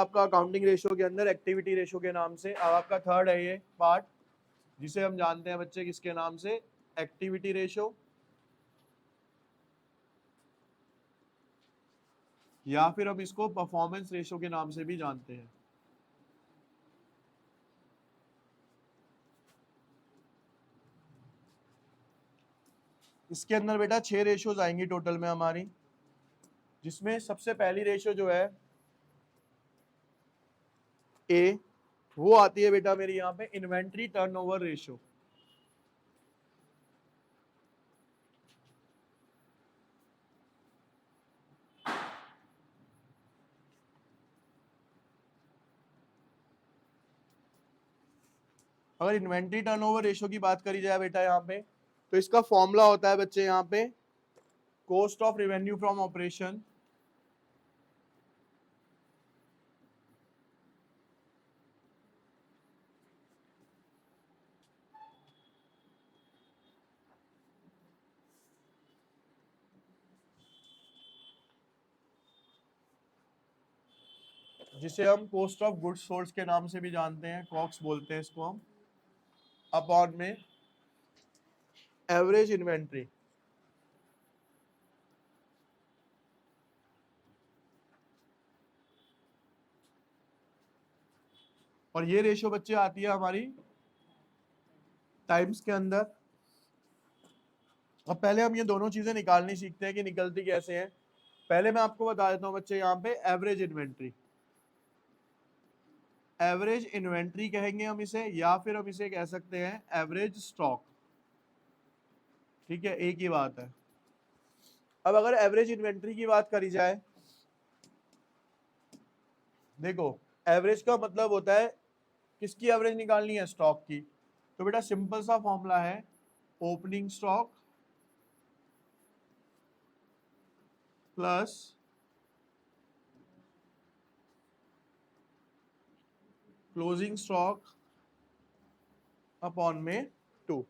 आपका accounting ratio के अंदर एक्टिविटी रेशो के नाम से। अब आपका थर्ड है ये पार्ट, जिसे हम जानते हैं बच्चे किसके नाम से, एक्टिविटी रेशो, या फिर हम इसको परफॉर्मेंस रेशो के नाम से भी जानते हैं। इसके अंदर बेटा 6 रेशोज आएंगी टोटल में हमारी, जिसमें सबसे पहली रेशो जो है ए, वो आती है बेटा मेरी यहाँ पे इन्वेंट्री टर्नओवर रेशो। अगर इन्वेंट्री टर्नओवर रेशो की बात करी जाए बेटा यहाँ पे, तो इसका फॉर्मूला होता है बच्चे यहाँ पे cost of revenue from operation जिसे हम कॉस्ट ऑफ गुड्स सोल्ड के नाम से भी जानते हैं, कॉक्स बोलते हैं इसको हम, अपॉन में एवरेज इन्वेंट्री। और ये रेशो बच्चे आती है हमारी टाइम्स के अंदर। अब पहले हम ये दोनों चीजें निकालनी सीखते हैं कि निकलती कैसे हैं। पहले मैं आपको बता देता हूं बच्चे यहाँ पे एवरेज इन्वेंट्री, एवरेज इन्वेंट्री कहेंगे हम इसे, या फिर हम इसे कह सकते हैं एवरेज स्टॉक। ठीक है, एक ही बात है। अब अगर एवरेज इन्वेंट्री की बात करी जाए, देखो एवरेज का मतलब होता है किसकी एवरेज निकालनी है, स्टॉक की। तो बेटा सिंपल सा फॉर्मूला है opening stock plus closing stock upon में 2।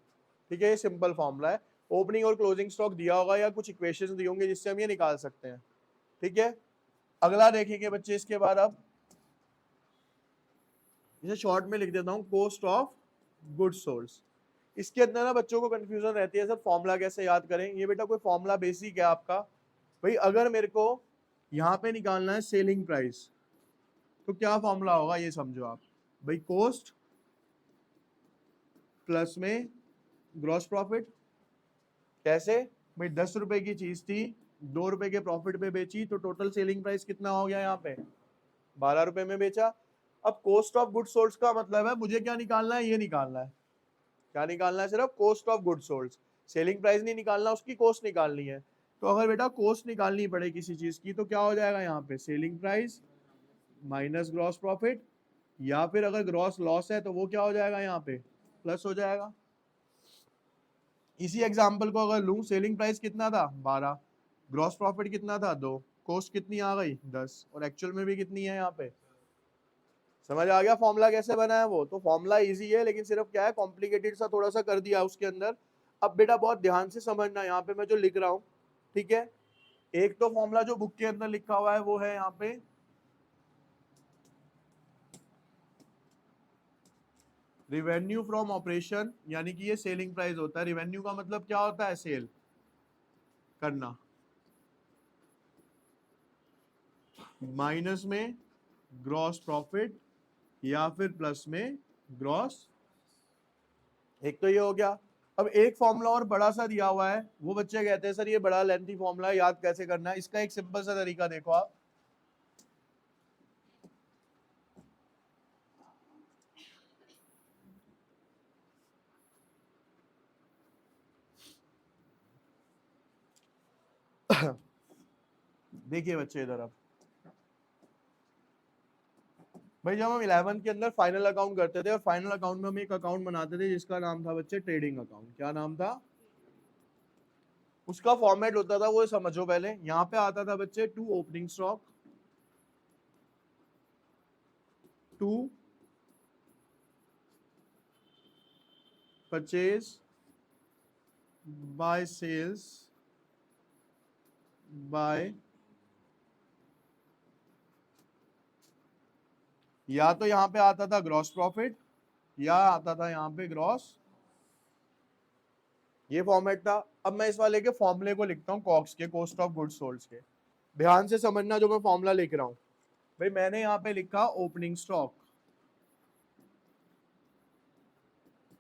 ठीक है, ये सिंपल फॉर्मूला है। ओपनिंग और क्लोजिंग स्टॉक दिया होगा या कुछ इक्वेशंस दिए होंगे जिससे हम ये निकाल सकते हैं। ठीक है, अगला देखेंगे बच्चे इसके बाद। अब इसे शॉर्ट में लिख देता हूं कॉस्ट ऑफ गुड्स सोल्ड। इसके अंदर ना बच्चों को कंफ्यूजन रहती है, सर फॉर्मूला कैसे याद करें। ये बेटा कोई फॉर्मूला बेसिक है आपका। भाई अगर मेरे को यहाँ पे निकालना है सेलिंग प्राइस, तो क्या फॉर्मूला होगा ये समझो आप। भाई कॉस्ट प्लस में ग्रॉस प्रॉफिट। कैसे भाई, 10 रुपए की चीज थी, 2 रुपए के प्रॉफिट पे बेची, तो टोटल सेलिंग प्राइस कितना हो गया यहाँ पे, 12 रुपए में बेचा। अब कॉस्ट ऑफ गुड्स सोल्ड का मतलब है मुझे क्या निकालना है, ये निकालना है। क्या निकालना है, सिर्फ cost of goods sold. Selling price नहीं निकालना, उसकी कॉस्ट निकालनी है। तो अगर बेटा कॉस्ट निकालनी पड़े किसी चीज की, तो क्या हो जाएगा यहाँ पे, selling price minus gross profit, या फिर अगर ग्रॉस लॉस है तो वो क्या हो जाएगा यहाँ पे, प्लस हो जाएगा। इसी एग्जांपल को अगर लूं, सेलिंग प्राइस कितना था 12, ग्रॉस प्रॉफिट कितना था 2, कॉस्ट कितनी आ गई 10, और एक्चुअल में भी कितनी है यहाँ पे। समझ आ गया फॉर्मूला कैसे बना है वो। तो फॉर्मूला इजी है, लेकिन सिर्फ क्या है कॉम्प्लिकेटेड सा थोड़ा सा कर दिया उसके अंदर। अब बेटा बहुत ध्यान से समझना यहाँ पे मैं जो लिख रहा हूँ। ठीक है, एक तो फॉर्मूला जो बुक के अंदर लिखा हुआ है वो है यहाँ पे रिवेन्यू फ्रॉम ऑपरेशन, यानी कि ये सेलिंग प्राइस होता है। रिवेन्यू का मतलब क्या होता है, सेल करना, माइनस में ग्रॉस प्रॉफिट, या फिर प्लस में ग्रॉस। एक तो ये हो गया। अब एक फॉर्मूला और बड़ा सा दिया हुआ है, वो बच्चे कहते हैं सर ये बड़ा लेंथी फॉर्मूला है, याद कैसे करना है। इसका एक सिंपल सा तरीका देखो आप। देखिए बच्चे इधर, अब भाई जब हम 11th के अंदर फाइनल अकाउंट करते थे, और फाइनल अकाउंट में हम एक अकाउंट बनाते थे जिसका नाम था बच्चे ट्रेडिंग अकाउंट। क्या नाम था उसका, फॉर्मेट होता था वो समझो पहले। यहाँ पे आता था बच्चे to opening stock, to purchase by sales by या तो यहाँ पे आता था ग्रॉस प्रॉफिट या आता था यहाँ पे ग्रॉस, ये फॉर्मेट था। अब मैं इस वाले के फॉर्मूले को लिखता हूँ कॉक्स के, कॉस्ट ऑफ गुड्स सोल्ड के। ध्यान से समझना जो मैं फॉर्मूला लिख रहा हूँ। भाई मैंने यहाँ पे लिखा ओपनिंग स्टॉक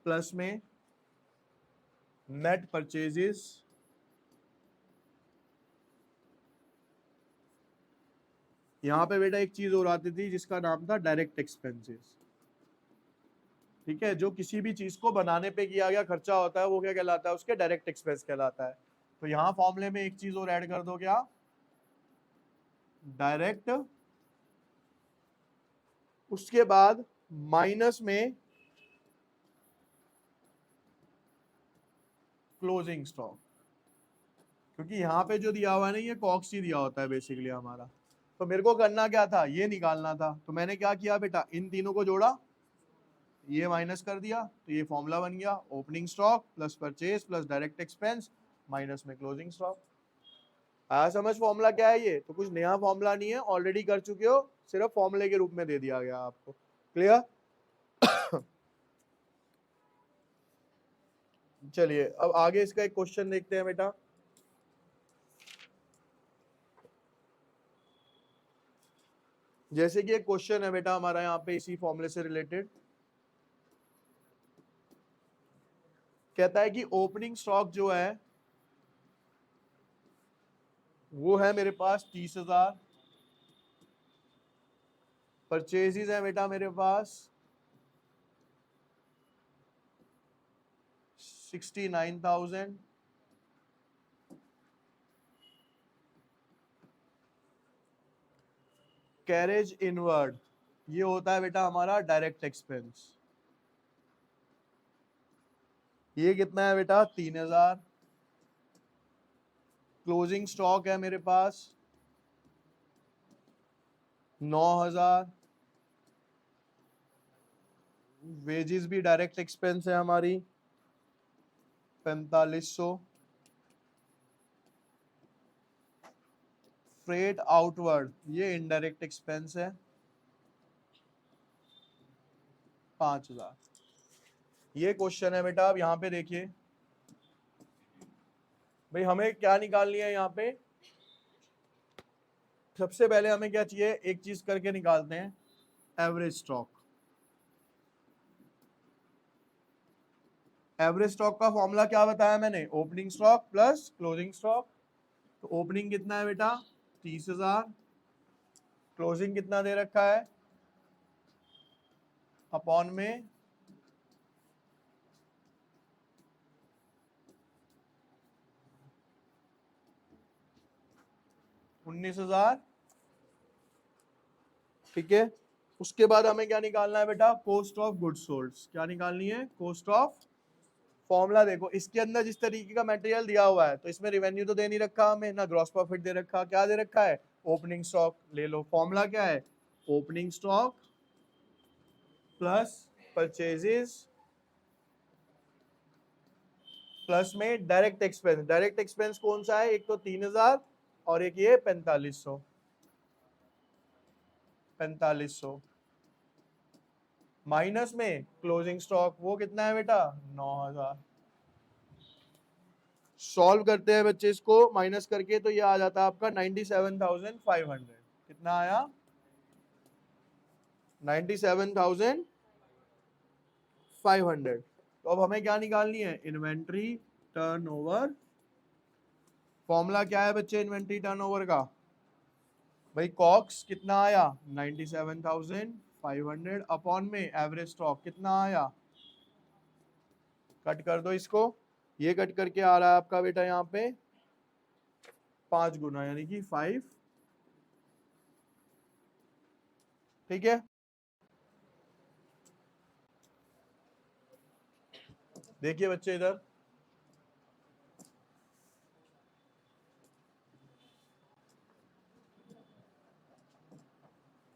प्लस में नेट परचेजेस यहाँ पे बेटा एक चीज और आती थी जिसका नाम था डायरेक्ट एक्सपेंसेस। ठीक है, जो किसी भी चीज को बनाने पे किया गया खर्चा होता है वो क्या कहलाता है, उसके डायरेक्ट एक्सपेंस कहलाता है। तो यहाँ फॉर्मूले में एक चीज और ऐड कर दो, क्या, डायरेक्ट, उसके बाद माइनस में क्लोजिंग स्टॉक, क्योंकि यहाँ पे जो दिया हुआ है ना ये कॉक्स ही दिया होता है बेसिकली हमारा। तो मेरे को करना क्या था, ये निकालना था। तो मैंने क्या किया बेटा, इन तीनों को जोड़ा, ये माइनस कर दिया, तो ये फॉर्मूला बन गया opening stock plus purchase plus direct expense minus में क्लोजिंग स्टॉक। आया समझ फॉर्मूला क्या है? ये तो कुछ नया फॉर्मूला नहीं है, ऑलरेडी कर चुके हो, सिर्फ फॉर्मूले के रूप में दे दिया गया आपको। क्लियर? चलिए अब आगे इसका एक क्वेश्चन देखते हैं बेटा। जैसे कि एक क्वेश्चन है बेटा हमारा यहाँ पे इसी फॉर्मूले से रिलेटेड, कहता है कि ओपनिंग स्टॉक जो है वो है मेरे पास 30,000, परचेजेस है बेटा मेरे पास 69,000, कैरेज इनवर्ड ये होता है बेटा हमारा डायरेक्ट एक्सपेंस, ये कितना है बेटा 3,000, क्लोजिंग स्टॉक है मेरे पास 9,000, वेजेस भी डायरेक्ट एक्सपेंस है हमारी 4,500, फ्रेट आउटवर्ड ये इनडायरेक्ट एक्सपेंस है 5,000। ये क्वेश्चन है बेटा। अब यहाँ पे देखिए भाई हमें क्या निकालनी है यहाँ पे, सबसे पहले हमें क्या चाहिए, एक चीज करके निकालते हैं, एवरेज स्टॉक। एवरेज स्टॉक का फॉर्मूला क्या बताया मैंने, opening stock plus closing stock. तो ओपनिंग कितना है बेटा 30,000, क्लोजिंग कितना दे रखा है अपॉन में 19,000। ठीक है, उसके बाद हमें क्या निकालना है बेटा, कॉस्ट ऑफ गुड्स सोल्ड। क्या निकालनी है, कॉस्ट ऑफ। फॉर्मूला देखो इसके अंदर जिस तरीके का मटेरियल दिया हुआ है, तो इसमें रेवेन्यू तो दे नहीं रखा हमें, ना ग्रॉस प्रॉफिट दे रखा, क्या दे रखा है, ओपनिंग स्टॉक। ले लो, फॉर्मूला क्या है, opening stock plus purchases plus में डायरेक्ट एक्सपेंस। डायरेक्ट एक्सपेंस कौन सा है, एक तो 3,000 और एक ये 4,500 माइनस में क्लोजिंग स्टॉक वो कितना है बेटा 9,000। सॉल्व करते हैं बच्चे इसको माइनस करके, तो ये आ जाता है आपका 97,500। कितना आया 97,500। तो अब हमें क्या निकालनी है, इन्वेंट्री टर्नओवर। फॉर्मूला क्या है बच्चे इन्वेंट्री टर्नओवर का, भाई कॉक्स कितना आया 97,500 अपॉन में एवरेज स्टॉक कितना आया, कट कर दो इसको, ये कट करके आ रहा है आपका बेटा यहाँ पे 5 गुना यानी कि 5। ठीक है, देखिए बच्चे इधर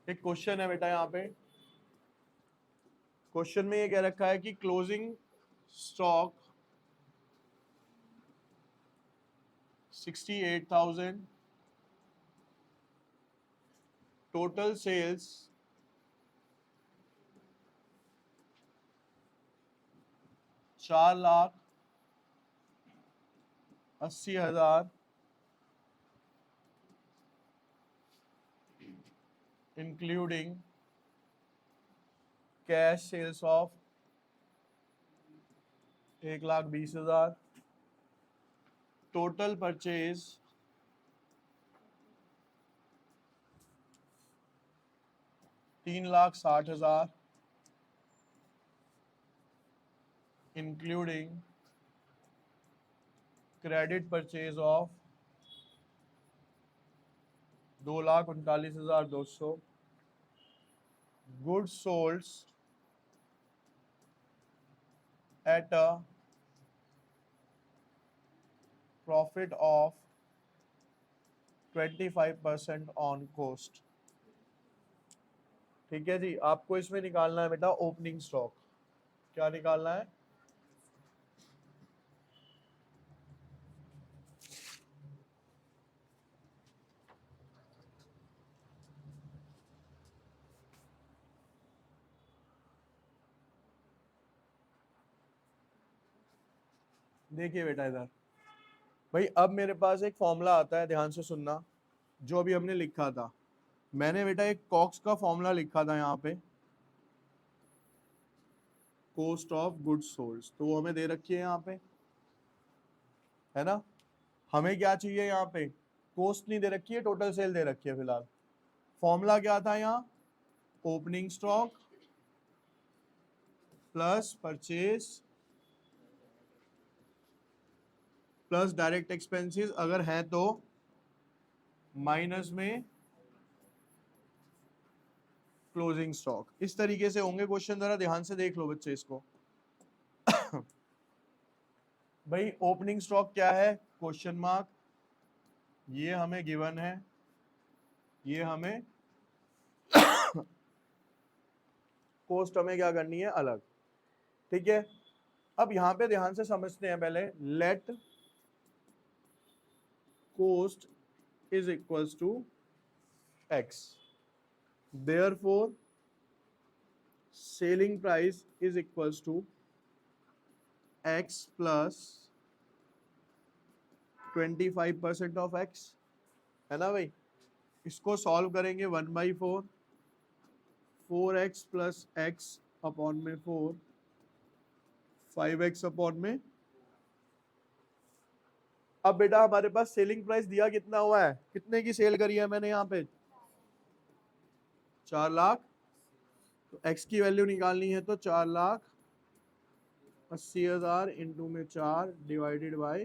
एक क्वेश्चन है बेटा, यहाँ पे क्वेश्चन में ये कह रखा है कि closing stock 68,000, total sales 4,80,000 including cash sales of 1,20,000, total purchase 3,60,000 including credit purchase of 2,39,200, goods sold at a profit of 25% on cost। ठीक है जी, आपको इसमें निकालना है बेटा ओपनिंग स्टॉक। क्या निकालना है? देखिए बेटा इधर भाई, अब मेरे पास एक फॉर्मूला आता है, ध्यान से सुनना, जो अभी हमने लिखा था। मैंने बेटा एक कॉक्स का फॉर्मूला लिखा था यहाँ पे, कॉस्ट ऑफ गुड्स सोल्ड, तो वो हमें दे रखी है यहाँ पे, है ना। हमें क्या चाहिए यहाँ पे? कॉस्ट नहीं दे रखी है, टोटल सेल दे रखी है फिलहाल। फॉर्मूला क्या था यहाँ? Opening stock plus purchase plus direct expenses अगर है तो, माइनस में क्लोजिंग स्टॉक। इस तरीके से होंगे क्वेश्चन, जरा ध्यान से देख लो बच्चे इसको। भाई ओपनिंग स्टॉक क्या है? क्वेश्चन मार्क, ये हमें गिवन है, ये हमें कॉस्ट हमें क्या करनी है अलग, ठीक है। अब यहां पे ध्यान से समझते हैं पहले, late cost is equals to x, therefore selling price is equals to x plus 25% of x, है ना भाई। इसको सॉल्व करेंगे 1/4, 4x प्लस x अपॉन में 4, 5x अपॉन में। अब बेटा हमारे पास सेलिंग प्राइस दिया कितना हुआ है, कितने की सेल करी है मैंने यहाँ पे? 4 लाख। तो x की वैल्यू निकालनी है, तो 4,80,000 इंटू में 4 डिवाइडेड बाय,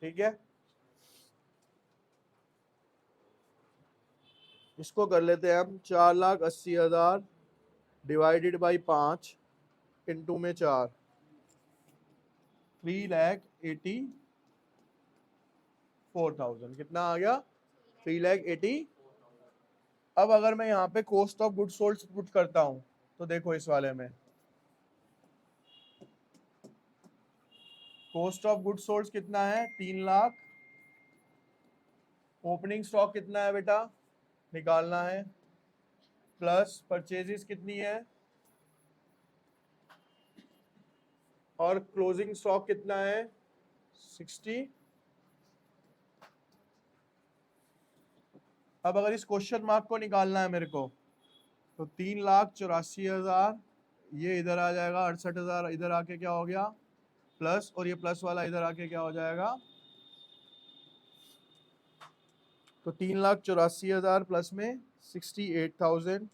ठीक है। इसको कर लेते हैं हम, 4,80,000 डिवाइडेड बाई 5 इंटू में 4, 3,84,000। कितना आ गया? 3,80,000। अब अगर मैं यहाँ पे cost of goods sold put करता हूँ, तो देखो इस वाले में कॉस्ट ऑफ गुड्स सोल्ड कितना है? 3 लाख। ओपनिंग स्टॉक कितना है बेटा, निकालना है, प्लस परचेजेस कितनी है, और क्लोजिंग स्टॉक कितना है? 60। अब अगर इस क्वेश्चन मार्क को निकालना है मेरे को, तो 3,84,000 ये इधर आ जाएगा, 68,000 इधर आके क्या हो गया प्लस, और ये प्लस वाला इधर आके क्या हो जाएगा, तो 3,84,000 प्लस में 68,000,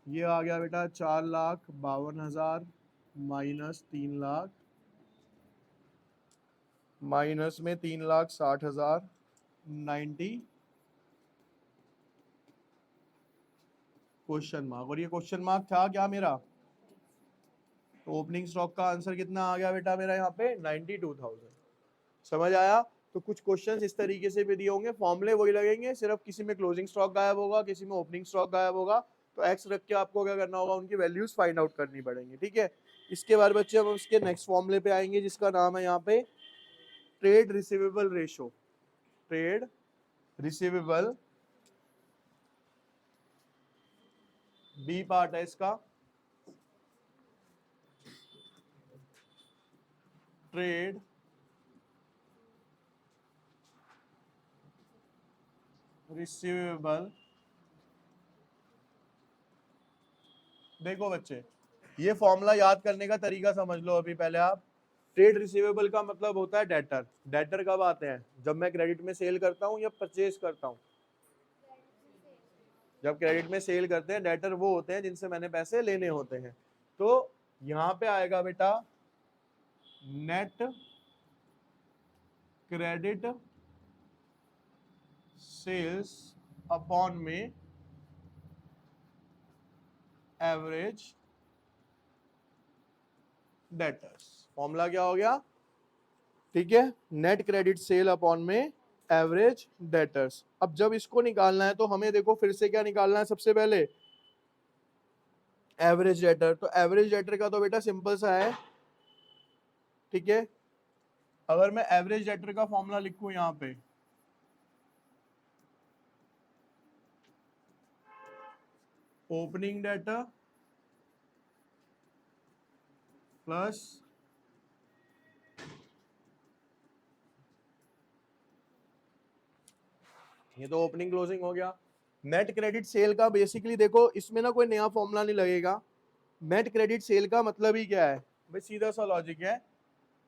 ये आ गया बेटा 4,52,000 माइनस 3 लाख, माइनस में 3,60,000 90 क्वेश्चन मार्क। और ये क्वेश्चन मार्क था क्या मेरा? तो ओपनिंग स्टॉक का आंसर कितना आ गया बेटा मेरा यहाँ पे? 92,000। समझ आया? तो कुछ क्वेश्चंस इस तरीके से भी दिए होंगे, फॉर्मूले वही लगेंगे, सिर्फ किसी में क्लोजिंग स्टॉक गायब होगा, किसी में ओपनिंग स्टॉक गायब होगा। तो एक्स रख के आपको क्या करना होगा, उनकी वैल्यूज फाइंड आउट करनी पड़ेंगी, ठीक है। इसके बाद बच्चे हम उसके नेक्स्ट फॉर्मूले पे आएंगे, जिसका नाम है यहाँ पे trade receivable ratio. Trade receivable, B part है इसका, ट्रेड रिसीवेबल। देखो बच्चे, ये फॉर्मूला याद करने का तरीका समझ लो अभी पहले आप। ट्रेड रिसीवेबल का मतलब होता है डेटर। डेटर कब आते हैं? जब मैं क्रेडिट में सेल करता हूँ या परचेज करता हूँ? जब क्रेडिट में सेल करते हैं, डेटर वो होते हैं जिनसे मैंने पैसे लेने होते हैं। तो यहां पे आएगा बेटा नेट क्रेडिट सेल्स अपॉन में एवरेज डेटर्स। फॉर्मूला क्या हो गया? ठीक है, नेट क्रेडिट सेल अपॉन में एवरेज डेटर्स। अब जब इसको निकालना है तो हमें देखो फिर से क्या निकालना है सबसे पहले? Average debtor. तो एवरेज डेटर का तो बेटा सिंपल सा है, ठीक है। अगर मैं एवरेज डेटर का फॉर्मूला लिखूं यहां पे, ओपनिंग डेटर प्लस ये तो ओपनिंग क्लोजिंग हो गया। नेट क्रेडिट सेल का बेसिकली देखो, इसमें ना कोई नया फॉर्मूला नहीं लगेगा। नेट क्रेडिट सेल का मतलब ही क्या है भाई? सीधा सा लॉजिक है,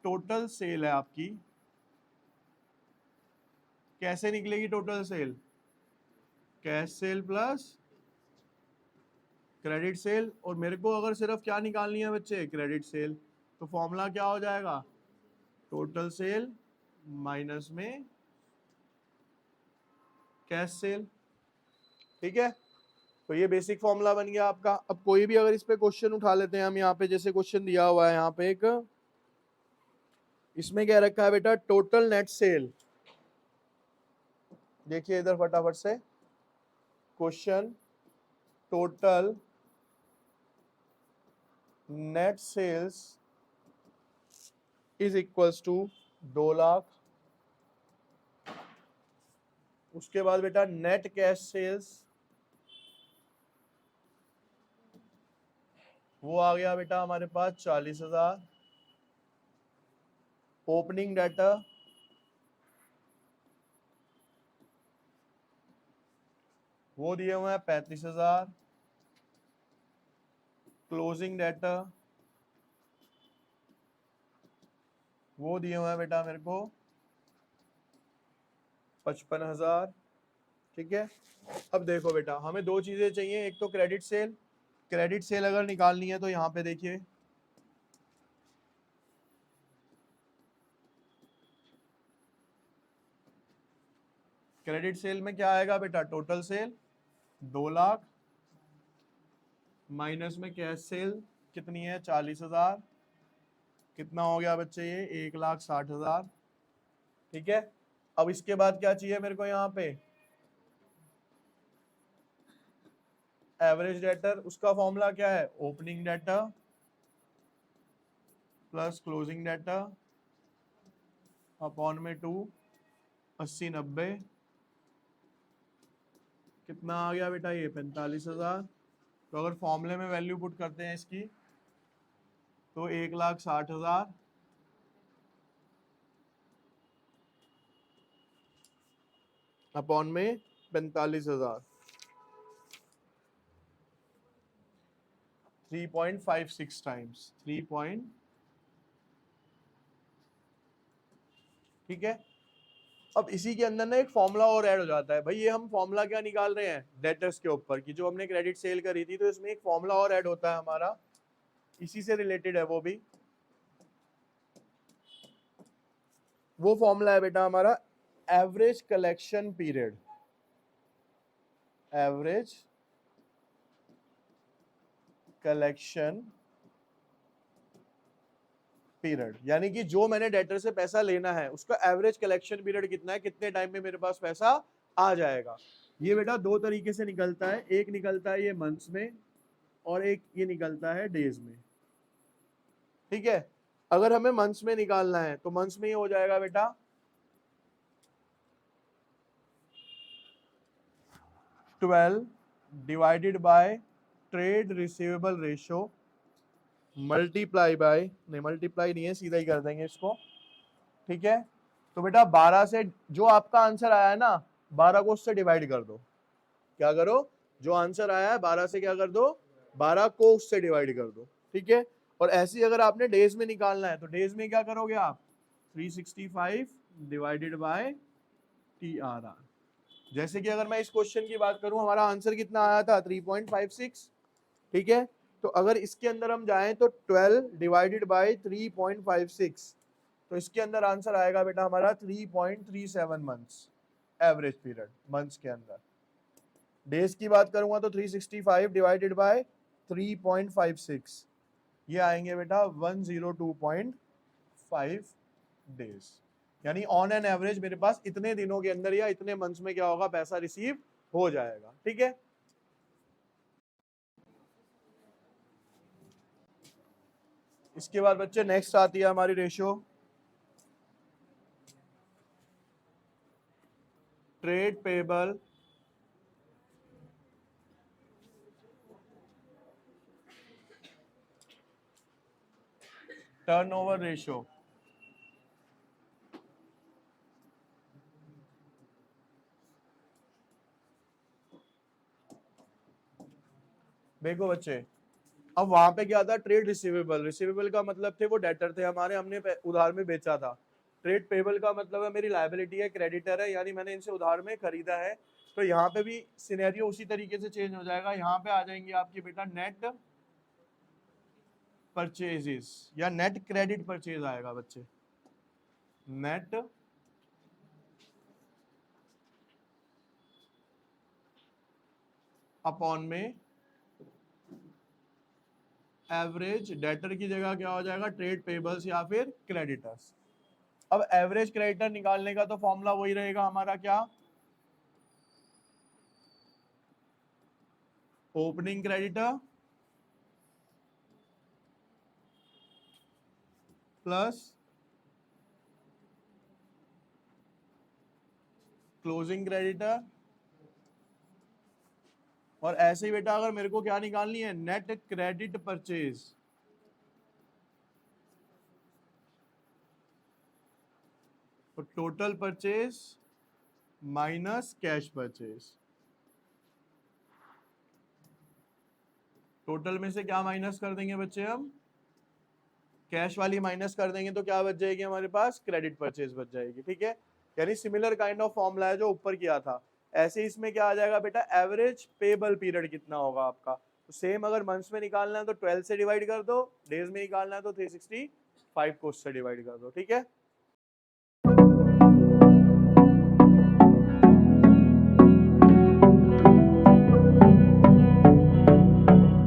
टोटल सेल है आपकी। कैसे निकलेगी total sale? Cash cell plus credit sale. और मेरे को अगर सिर्फ क्या निकालनी है बच्चे? Credit sale. तो फॉर्मूला क्या हो जाएगा? टोटल सेल माइनस में कैश सेल। ठीक है, तो ये बेसिक फॉर्मूला बन गया आपका। अब कोई भी अगर इस पे क्वेश्चन उठा लेते हैं हम, यहाँ पे जैसे क्वेश्चन दिया हुआ है यहाँ पे एक, इसमें क्या रखा है बेटा? Total net sale. देखिए इधर फटाफट से question, total net sales is equals to 2 lakh. उसके बाद बेटा नेट कैश सेल्स, वो आ गया बेटा हमारे पास 40,000। ओपनिंग डाटा वो दिए हुए हैं 35,000। क्लोजिंग डाटा वो दिए हुए हैं बेटा मेरे को 55,000। ठीक है, अब देखो बेटा हमें दो चीजें चाहिए, एक तो क्रेडिट सेल। क्रेडिट सेल अगर निकालनी है तो यहाँ पे देखिए, क्रेडिट सेल में क्या आएगा बेटा? टोटल सेल 2 लाख माइनस में कैश सेल कितनी है? 40,000। कितना हो गया बच्चे? ये 1,60,000। ठीक है, अब इसके बाद क्या चाहिए मेरे को यहाँ पे? Average debtor. उसका फॉर्मूला क्या है? Opening data plus closing data upon में 2, 80 90। कितना आ गया बेटा? ये 45,000। तो अगर फॉर्मूले में वैल्यू पुट करते हैं इसकी तो 1,60,000 अपॉन में 45,000, 3.56 टाइम्स 3. ठीक है, अब इसी के अंदर ना एक फॉर्मूला और ऐड हो जाता है भाई। ये हम फॉर्मूला क्या निकाल रहे हैं? डेटर्स के ऊपर की जो हमने क्रेडिट सेल करी थी, तो इसमें एक फॉर्मूला और ऐड होता है हमारा, इसी से रिलेटेड है वो भी। वो फॉर्मूला है बेटा हमारा average collection period. Average collection period, यानी कि जो मैंने डेटर से पैसा लेना है उसका एवरेज कलेक्शन पीरियड कितना है, कितने टाइम में मेरे पास पैसा आ जाएगा। ये बेटा दो तरीके से निकलता है, एक निकलता है ये मंथ्स में और एक ये निकलता है डेज में। ठीक है, अगर हमें मंथ्स में निकालना है तो मंथ्स में ये हो जाएगा बेटा 12 divided by trade receivable ratio multiply by, नहीं मल्टीप्लाई नहीं है, सीधा ही कर देंगे इसको, ठीक है। तो बेटा 12 से जो आपका आंसर आया है ना, 12 को उससे डिवाइड कर दो। क्या करो, जो आंसर आया है 12 से क्या कर दो, 12 को उससे डिवाइड कर दो, ठीक है। और ऐसे ही अगर आपने डेज में निकालना है तो डेज में क्या करोगे आप, 365 डिवाइडेड बाय TRR। जैसे कि अगर मैं इस क्वेश्चन की बात करूं, हमारा आंसर कितना आया था 3.56, ठीक है। तो अगर इसके अंदर हम जाएं तो 12 डिवाइडेड बाय 3.56, तो इसके अंदर आंसर आएगा बेटा हमारा 3.37 मंथ्स, एवरेज पीरियड मंथ्स के अंदर। डेज की बात करूंगा तो 365 डिवाइडेड बाय 3.56, ये आएंगे बेटा 102.5 डेज। यानी ऑन एन एवरेज मेरे पास इतने दिनों के अंदर या इतने मंथ्स में क्या होगा, पैसा रिसीव हो जाएगा, ठीक है। इसके बाद बच्चे नेक्स्ट आती है हमारी ratio trade payable turnover ratio. देखो बच्चे, अब वहां पे क्या था, ट्रेड रिसीवेबल, रिसीवेबल का मतलब थे वो डेटर थे हमारे, हमने उधार में बेचा था। ट्रेड पेबल का मतलब है मेरी लायबिलिटी है, क्रेडिटर है, यानी मैंने इनसे उधार में खरीदा है। तो यहाँ पे भी सिनेरियो उसी तरीके से चेंज हो जाएगा, यहाँ पे आ जाएंगे आपकी बेटा नेट परचेजेस या नेट क्रेडिट परचेज आएगा बच्चे, नेट अपॉन में एवरेज डेटर की जगह क्या हो जाएगा, ट्रेड पेबल्स या फिर क्रेडिटर्स। अब एवरेज क्रेडिटर निकालने का तो फॉर्मूला वही रहेगा हमारा, क्या, opening creditor plus closing creditor. और ऐसे ही बेटा अगर मेरे को क्या निकालनी है, नेट क्रेडिट परचेज, तो total purchase minus cash purchase. Total में से क्या माइनस कर देंगे बच्चे हम, कैश वाली माइनस कर देंगे, तो क्या बच जाएगी हमारे पास, क्रेडिट परचेज बच जाएगी, ठीक है। यानी सिमिलर काइंड ऑफ फॉर्मूला है जो ऊपर किया था। ऐसे इसमें क्या आ जाएगा बेटा, एवरेज पेबल पीरियड कितना होगा आपका। तो सेम अगर मंथ्स में निकालना है तो 12 से डिवाइड कर दो, डेज में निकालना है तो 365 को उससे डिवाइड कर दो, ठीक है।